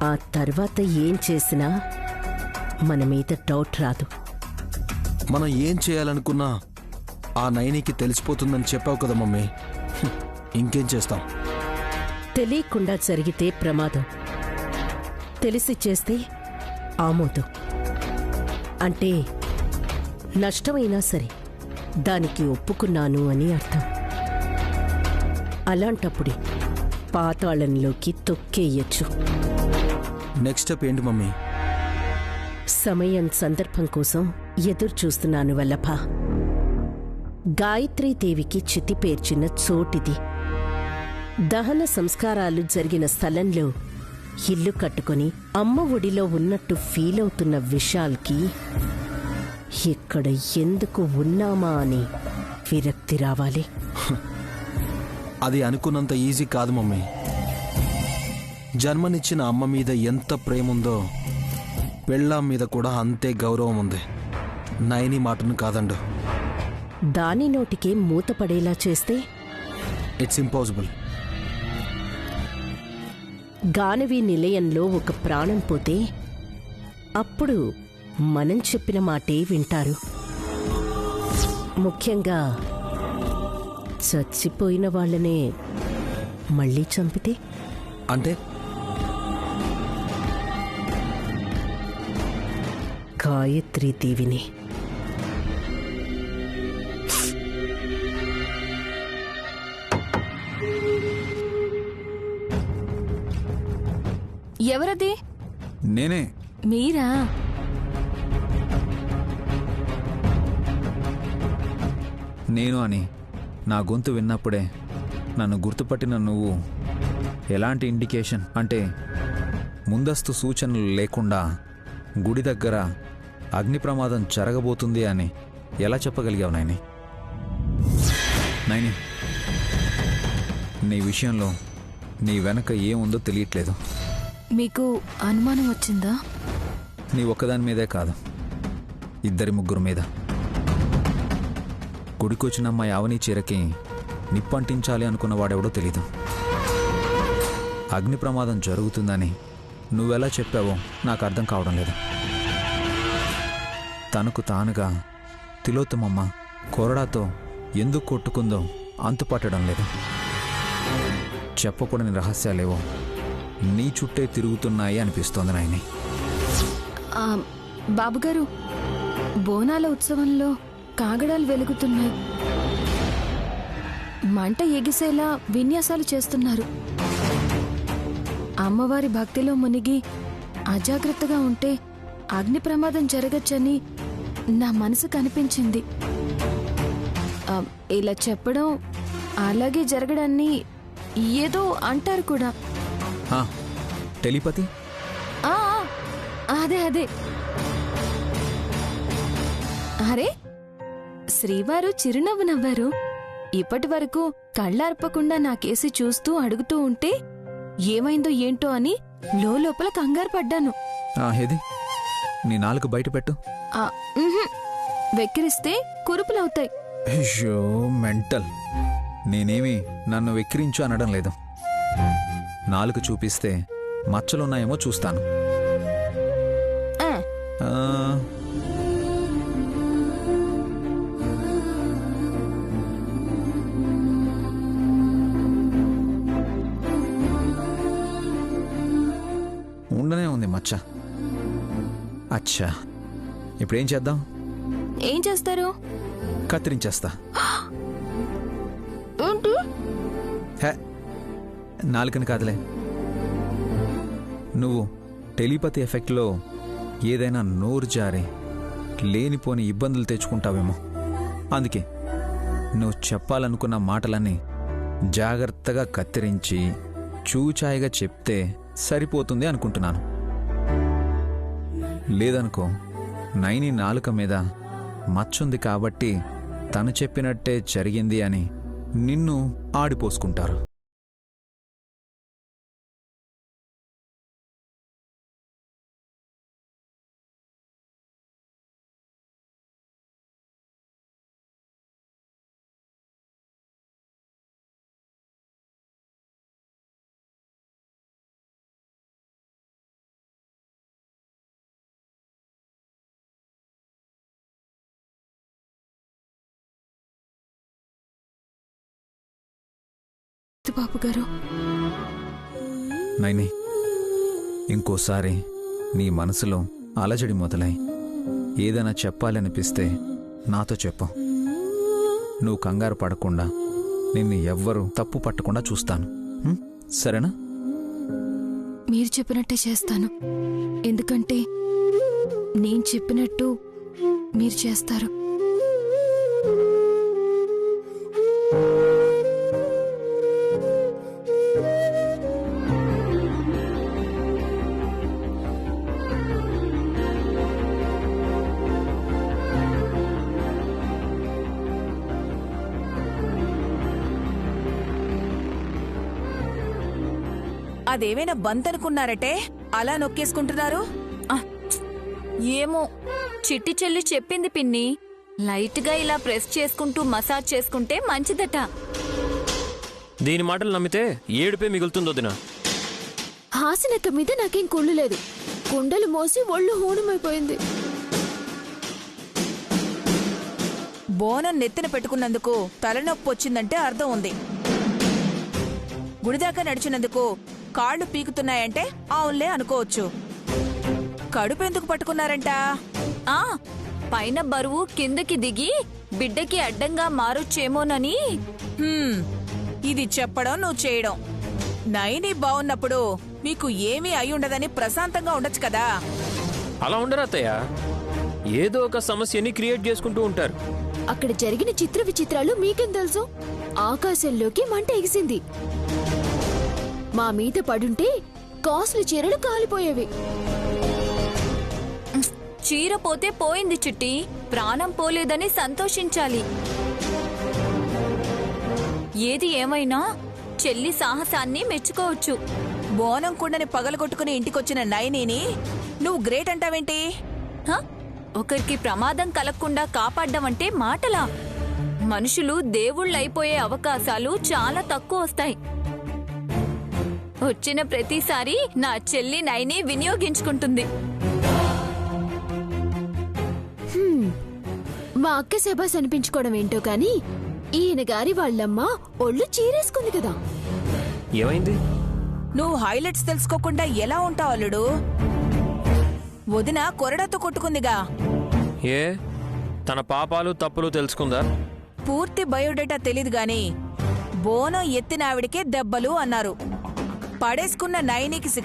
ఆ తర్వాత ఏం చేసినా మన మీద డౌట్ రాదు. మనం ఏం చేయాలనుకున్నా ఆ నైనికి తెలిసిపోతుందని చెప్పావు కదా మమ్మీ. ఇంకేం చేస్తాం? తెలియకుండా జరిగితే ప్రమాదం, తెలిసి చేస్తే ఆమోదం. అంటే నష్టమైనా సరే దానికి ఒప్పుకున్నాను అని అర్థం. అలాంటప్పుడే పాతాళంలోకి తొక్కేయచ్చు. నెక్స్ట్ స్టెప్ ఏంటి మమ్మీ? సమయం సందర్భం కోసం ఎదురు చూస్తున్నాను వల్లభ. గాయత్రీదేవికి చితి పేర్చిన చోటిది. దహన సంస్కారాలు జరిగిన స్థలంలో ఇల్లు కట్టుకుని అమ్మ ఒడిలో ఉన్నట్టు ఫీల్ అవుతున్న విశాల్కి ఇక్కడ ఎందుకు ఉన్నామా అని విరక్తి రావాలి. అది అనుకున్నంత ఈజీ కాదు మమ్మీ. జన్మనిచ్చిన అమ్మ మీద ఎంత ప్రేముందో పెళ్ళాం మీద కూడా అంతే గౌరవం ఉంది. నైని మాటను కాదండు. దాని నోటికే మూత పడేలా చేస్తే ఇట్స్ ఇంపాసిబుల్. గానవి నిలయంలో ఒక ప్రాణం పోతే అప్పుడు మనం చెప్పిన మాటే వింటారు. ముఖ్యంగా చచ్చిపోయిన వాళ్ళనే మళ్ళీ చంపితే అంటే గాయత్రీదేవిని. ఎవరది? నేనే. మీరా? నేను అని నా గొంతు విన్నప్పుడే నన్ను గుర్తుపట్టిన నువ్వు ఎలాంటి ఇండికేషన్, అంటే ముందస్తు సూచనలు లేకుండా గుడి దగ్గర అగ్ని ప్రమాదం జరగబోతుంది అని ఎలా చెప్పగలిగావు నైని? నైని, నీ విషయంలో నీ వెనక ఏముందో తెలియట్లేదు. మీకు అనుమానం వచ్చిందా? నీ ఒక్కదాని మీదే కాదు, ఇద్దరి ముగ్గురు మీద. గుడికొచ్చిన అమ్మాయి అవని చీరకి నిప్పంటించాలి అనుకున్న వాడెవడో తెలీదు. అగ్ని ప్రమాదం జరుగుతుందని నువ్వెలా చెప్పావో నాకు అర్థం కావడం లేదు. తనకు తానుగా తిలోత్తమమ్మ కొరడాతో ఎందుకు కొట్టుకుందో అంతుపట్టడం లేదు. చెప్పకూడని రహస్యాలేవో నీ చుట్టే తిరుగుతున్నాయి అనిపిస్తోంది నాయని. బాబుగారు, బోనాల ఉత్సవంలో కాగడాలు వెలుగుతున్నాయి, మంట ఎగిసేలా విన్యాసాలు చేస్తున్నారు. అమ్మవారి భక్తిలో మునిగి అజాగ్రత్తగా ఉంటే అగ్ని ప్రమాదం జరగచ్చని నా మనసు కనిపించింది. ఇలా చెప్పడం, అలాగే జరగడాన్ని ఏదో అంటారు కూడా. టెలిపతి? అదే అదే. అరే, శ్రీవారు చిరునవ్వు నవ్వారు. ఇప్పటి వరకు కళ్ళార్పకుండా నా కేసి చూస్తూ అడుగుతూ ఉంటే ఏమైందో ఏంటో అని లోపల కంగారు పడ్డాను. ఏది నీ నాలుగు బయట పెట్టు. వెక్కిరిస్తే కురుపులవుతాయి. అయ్యో మెంటల్. నేనేమి నన్ను వెక్కిరించు అనడం లేదు. నాలుగు చూపిస్తే మచ్చలున్నాయేమో చూస్తాను. ఉండనే ఉంది మచ్చ. అచ్చా, ఇప్పుడేం చేద్దాం? ఏం చేస్తారు? కత్తిరించేస్తా. ఏంటి? నాలుకని కాదులే. నువ్వు టెలిపతి ఎఫెక్ట్లో ఏదైనా నోరు జారి లేనిపోని ఇబ్బందులు తెచ్చుకుంటావేమో. అందుకే నువ్వు చెప్పాలనుకున్న మాటలన్నీ జాగ్రత్తగా కత్తిరించి చూచాయిగా చెప్తే సరిపోతుంది అనుకుంటున్నాను. లేదనుకో, నైని నాలుక మీద మచ్చుంది కాబట్టి తను చెప్పినట్టే జరిగింది అని నిన్ను ఆడిపోసుకుంటారు. వద్దు బాబుగారు. నైని, ఇంకోసారి నీ మనసులో అలజడి మొదలై ఏదైనా చెప్పాలనిపిస్తే నాతో చెప్పు. నువ్వు కంగారు పడకుండా నిన్ను ఎవ్వరూ తప్పు పట్టకుండా చూస్తాను. సరేనా? మీరు చెప్పినట్టే చేస్తాను. ఎందుకంటే నేను చెప్పినట్టు మీరు చేస్తారు. అదేమైనా బంతనుకున్నారటే అలా నొక్కేసుకుంటున్నారు? ఏమో, చిట్టి చెల్లి చెప్పింది పిన్ని. లైట్గా ఇలా ప్రెస్ చేసుకుంటూ మసాజ్ చేసుకుంటే మంచిదట. దీని మాటలు నమ్మితే ఏడుపే మిగులుతుందో దినా. హాసినక్క మీద నాకేం కుళ్ళు లేదు. కుండలు మోసి ఒళ్ళు హూణమైపోయింది. బోనం నెత్తిన పెట్టుకున్నందుకు తలనొప్పి వచ్చిందంటే అర్థం ఉంది. గుడిదాకా నడిచినందుకు కాళ్ళు పీకుతున్నాయంటే అవునులే అనుకోవచ్చు. కడుపు ఎందుకు పట్టుకున్నారంట? పైన బరువు కిందకి దిగి బిడ్డకి అడ్డంగా మారొచ్చేమోనని. ఇది చెప్పడం నువ్వు చేయడం. నైని బాగున్నప్పుడు మీకు ఏమీ అయ్యుండదని ప్రశాంతంగా ఉండొచ్చు కదా. అలా ఉండరు అత్తయ్య, ఏదో ఒక సమస్యని క్రియేట్ చేసుకుంటూ ఉంటారు. అక్కడ జరిగిన చిత్ర విచిత్రాలు మీకేం తెలుసు? ఆకాశంలోకి మంట ఎగిసింది. మా మీద పడుంటే కాస్ట్లీ చీరలు కాలిపోయేవి. చీర పోతే పోయింది చిట్టి, ప్రాణం పోలేదని సంతోషించాలి. ఏది ఏమైనా చెల్లి సాహసాన్ని మెచ్చుకోవచ్చు. బోనం కుండని పగలగొట్టుకుని ఇంటికొచ్చిన నైనిని నువ్వు గ్రేట్ అంటావేంటి? ఒకరికి ప్రమాదం కలగకుండా కాపాడ్డం అంటే మాటలా? మనుషులు దేవుళ్ళైపోయే అవకాశాలు చాలా తక్కువ వస్తాయి. వచ్చిన ప్రతిసారి నా చెల్లి నైని వినియోగించుకుంటుంది. మా అక్క శబాస్ అనిపించుకోవడం ఏంటో కాని ఈయన గారి వాళ్ళమ్మ ఒళ్ళు చీరేసుకుంది కదా. ఏమైంది? నువ్వు హైలైట్స్ తెలుసుకోకుండా ఎలా ఉంటావు అల్లుడు? వదిన కొరడాతో కొట్టుకుందిగా. ఏ తన పాపాలు తప్పులు తెలుసుకుందా? పూర్తి బయోడేటా తెలీదు గాని బోనం ఎత్తిన ఆవిడికే దెబ్బలు అన్నారు. పడేసుకున్న నైనికి శిక్ష